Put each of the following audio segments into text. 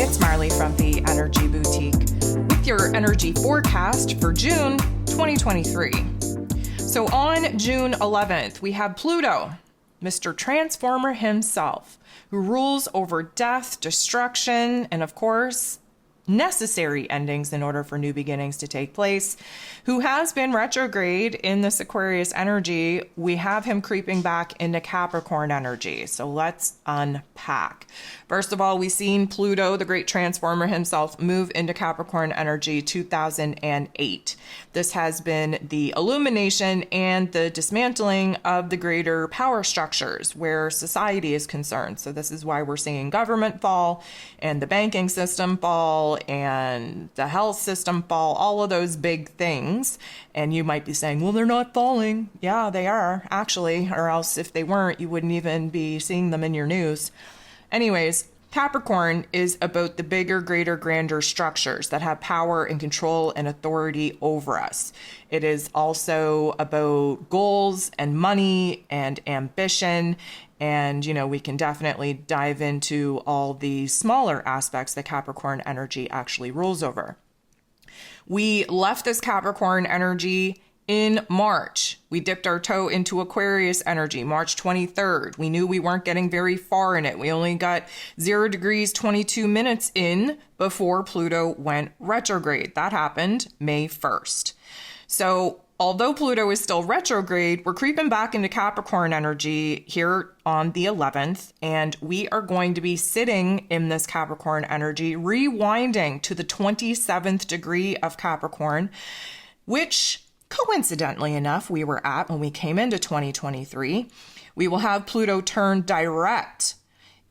it's Marley from the Energy Boutique with your energy forecast for June 2023. So on June 11th, we have Pluto, Mr. Transformer himself, who rules over death, destruction, and of course, necessary endings in order for new beginnings to take place, who has been retrograde in this Aquarius energy. We have him creeping back into Capricorn energy. So let's unpack. First of all, we've seen Pluto, the great transformer himself, move into Capricorn energy 2008. This has been the illumination and the dismantling of the greater power structures where society is concerned. So this is why we're seeing government fall and the banking system fall and the health system fall, all of those big things. And you might be saying, well, they're not falling. Yeah, they are actually, or else if they weren't, you wouldn't even be seeing them in your news. Anyways, Capricorn is about the bigger, greater, grander structures that have power and control and authority over us. It is also about goals and money and ambition. And, we can definitely dive into all the smaller aspects that Capricorn energy actually rules over. We left this Capricorn energy in March. We dipped our toe into Aquarius energy, March 23rd. We knew we weren't getting very far in it. We only got 0 degrees, 22 minutes in before Pluto went retrograde. That happened May 1st. So although Pluto is still retrograde, we're creeping back into Capricorn energy here on the 11th, and we are going to be sitting in this Capricorn energy, rewinding to the 27th degree of Capricorn, which coincidentally enough, we were at when we came into 2023. We will have Pluto turn direct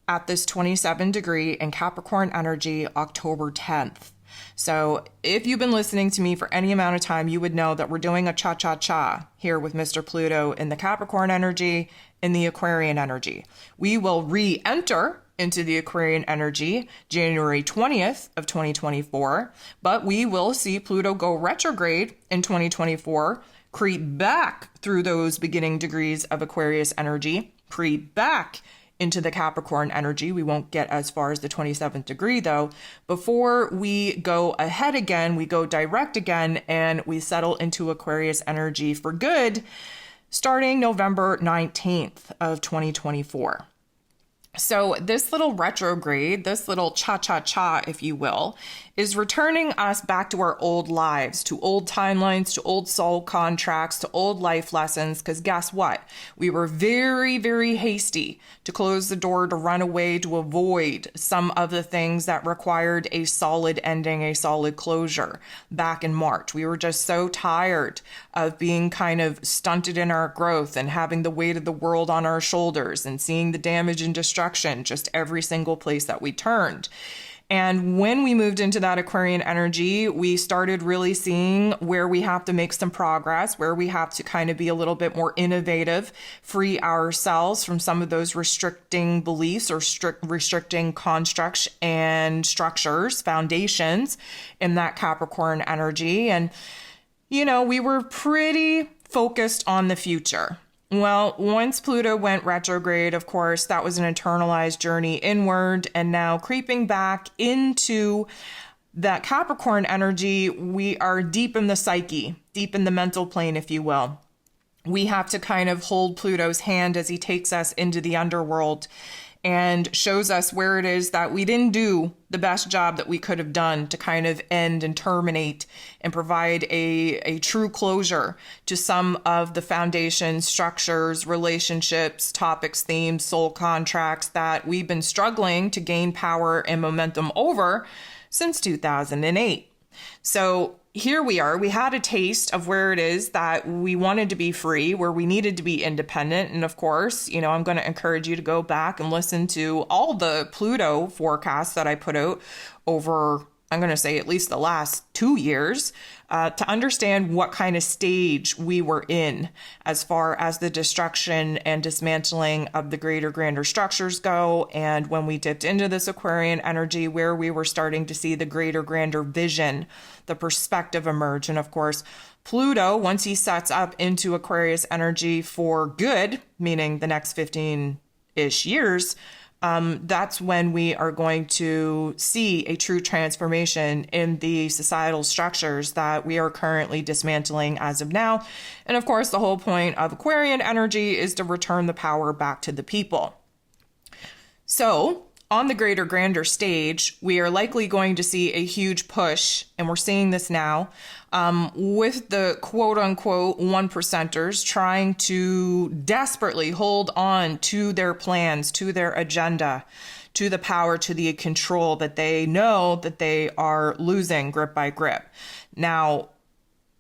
at this 27 degree in Capricorn energy October 10th. So if you've been listening to me for any amount of time, you would know that we're doing a cha-cha-cha here with Mr. Pluto in the Capricorn energy, in the Aquarian energy. We will re-enter into the Aquarian energy January 20th of 2024, but we will see Pluto go retrograde in 2024, creep back through those beginning degrees of Aquarius energy, creep back into the Capricorn energy. We won't get as far as the 27th degree though. Before we go ahead again, we go direct again and we settle into Aquarius energy for good starting November 19th of 2024. So this little retrograde, this little cha-cha-cha, if you will, is returning us back to our old lives, to old timelines, to old soul contracts, to old life lessons. Because guess what? We were very, very hasty to close the door, to run away, to avoid some of the things that required a solid ending, a solid closure back in March. We were just so tired of being kind of stunted in our growth and having the weight of the world on our shoulders and seeing the damage and destruction just every single place that we turned. And when we moved into that Aquarian energy, we started really seeing where we have to make some progress, where we have to kind of be a little bit more innovative, free ourselves from some of those restricting beliefs or restricting constructs and structures, foundations in that Capricorn energy. And, we were pretty focused on the future. Well, once Pluto went retrograde, of course, that was an internalized journey inward, and now creeping back into that Capricorn energy, we are deep in the psyche, deep in the mental plane, if you will. We have to kind of hold Pluto's hand as he takes us into the underworld and shows us where it is that we didn't do the best job that we could have done to kind of end and terminate and provide a true closure to some of the foundation structures, relationships, topics, themes, soul contracts that we've been struggling to gain power and momentum over since 2008. So here we are. We had a taste of where it is that we wanted to be free, where we needed to be independent. And of course, I'm going to encourage you to go back and listen to all the Pluto forecasts that I put out over, I'm going to say at least the last 2 years, to understand what kind of stage we were in as far as the destruction and dismantling of the greater, grander structures go. And when we dipped into this Aquarian energy, where we were starting to see the greater, grander vision, the perspective emerge. And of course, Pluto, once he sets up into Aquarius energy for good, meaning the next 15-ish years, that's when we are going to see a true transformation in the societal structures that we are currently dismantling as of now. And of course, the whole point of Aquarian energy is to return the power back to the people. So, on the greater, grander stage, we are likely going to see a huge push, and we're seeing this now, with the quote-unquote 1%ers trying to desperately hold on to their plans, to their agenda, to the power, to the control that they know that they are losing grip by grip. Now,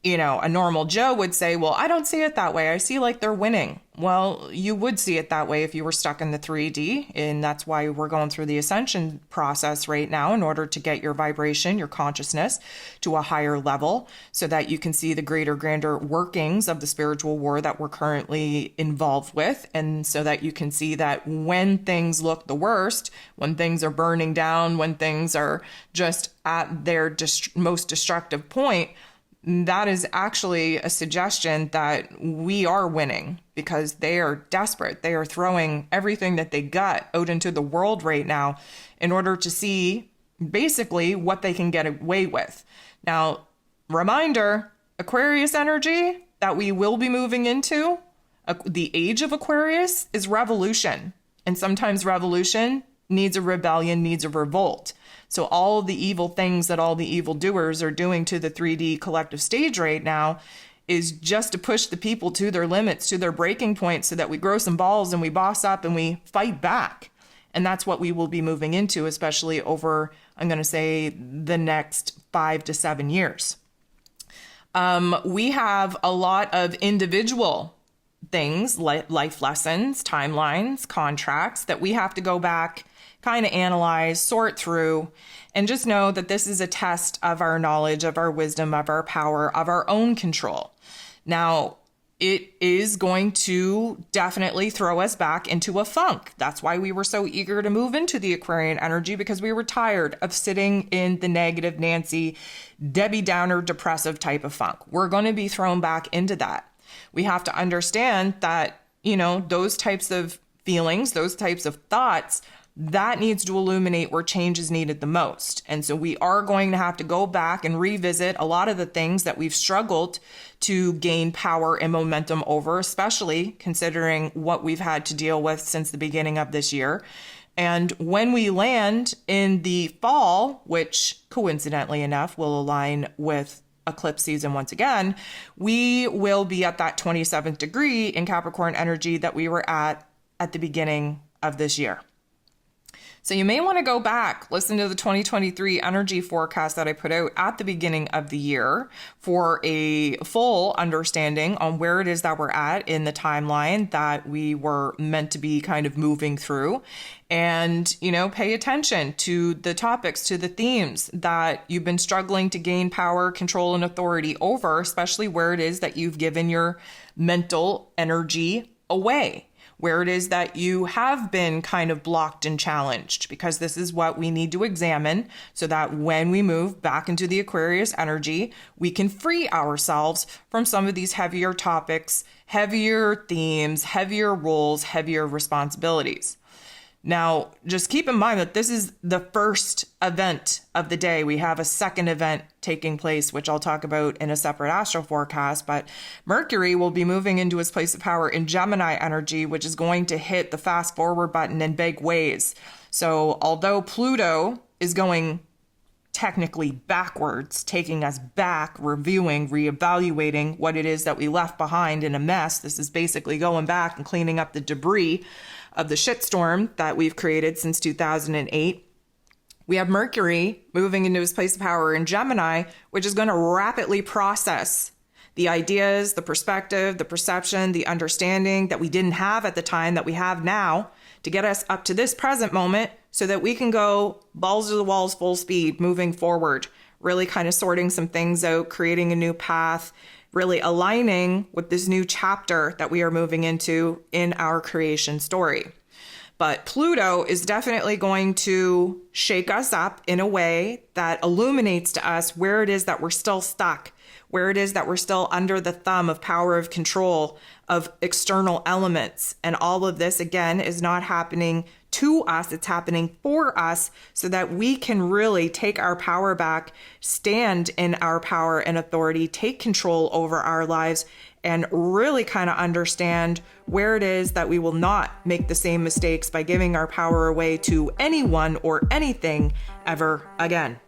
a normal Joe would say, well, I don't see it that way. I see like they're winning. Well, you would see it that way if you were stuck in the 3D. And that's why we're going through the ascension process right now in order to get your vibration, your consciousness to a higher level so that you can see the greater, grander workings of the spiritual war that we're currently involved with. And so that you can see that when things look the worst, when things are burning down, when things are just at their most destructive point, that is actually a suggestion that we are winning because they are desperate. They are throwing everything that they got out into the world right now in order to see basically what they can get away with. Now, reminder, Aquarius energy that we will be moving into, the age of Aquarius, is revolution. And sometimes revolution needs a rebellion, needs a revolt. So all the evil things that all the evil doers are doing to the 3D collective stage right now is just to push the people to their limits, to their breaking point, so that we grow some balls and we boss up and we fight back. And that's what we will be moving into, especially over, I'm going to say, the next 5 to 7 years. We have a lot of individual things, life lessons, timelines, contracts that we have to go back, kind of analyze, sort through, and just know that this is a test of our knowledge, of our wisdom, of our power, of our own control. Now, it is going to definitely throw us back into a funk. That's why we were so eager to move into the Aquarian energy, because we were tired of sitting in the negative Nancy, Debbie Downer, depressive type of funk. We're going to be thrown back into that. We have to understand that, those types of feelings, those types of thoughts, that needs to illuminate where change is needed the most. And so we are going to have to go back and revisit a lot of the things that we've struggled to gain power and momentum over, especially considering what we've had to deal with since the beginning of this year. And when we land in the fall, which coincidentally enough will align with eclipse season once again, we will be at that 27th degree in Capricorn energy that we were at the beginning of this year. So you may want to go back, listen to the 2023 energy forecast that I put out at the beginning of the year for a full understanding on where it is that we're at in the timeline that we were meant to be kind of moving through. And, pay attention to the topics, to the themes that you've been struggling to gain power, control, and authority over, especially where it is that you've given your mental energy away, where it is that you have been kind of blocked and challenged, because this is what we need to examine so that when we move back into the Aquarius energy, we can free ourselves from some of these heavier topics, heavier themes, heavier roles, heavier responsibilities. Now, just keep in mind that this is the first event of the day. We have a second event taking place, which I'll talk about in a separate astro forecast, but Mercury will be moving into its place of power in Gemini energy, which is going to hit the fast forward button in big ways. So although Pluto is going technically backwards, taking us back, reviewing, reevaluating what it is that we left behind in a mess, this is basically going back and cleaning up the debris of the shitstorm that we've created since 2008. We have Mercury moving into his place of power in Gemini, which is going to rapidly process the ideas, the perspective, the perception, the understanding that we didn't have at the time that we have now to get us up to this present moment so that we can go balls to the walls, full speed, moving forward, really kind of sorting some things out, creating a new path, really aligning with this new chapter that we are moving into in our creation story. But Pluto is definitely going to shake us up in a way that illuminates to us where it is that we're still stuck, where it is that we're still under the thumb of power of control of external elements. And all of this, again, is not happening to us, it's happening for us, so that we can really take our power back, stand in our power and authority, take control over our lives, and really kind of understand where it is that we will not make the same mistakes by giving our power away to anyone or anything ever again.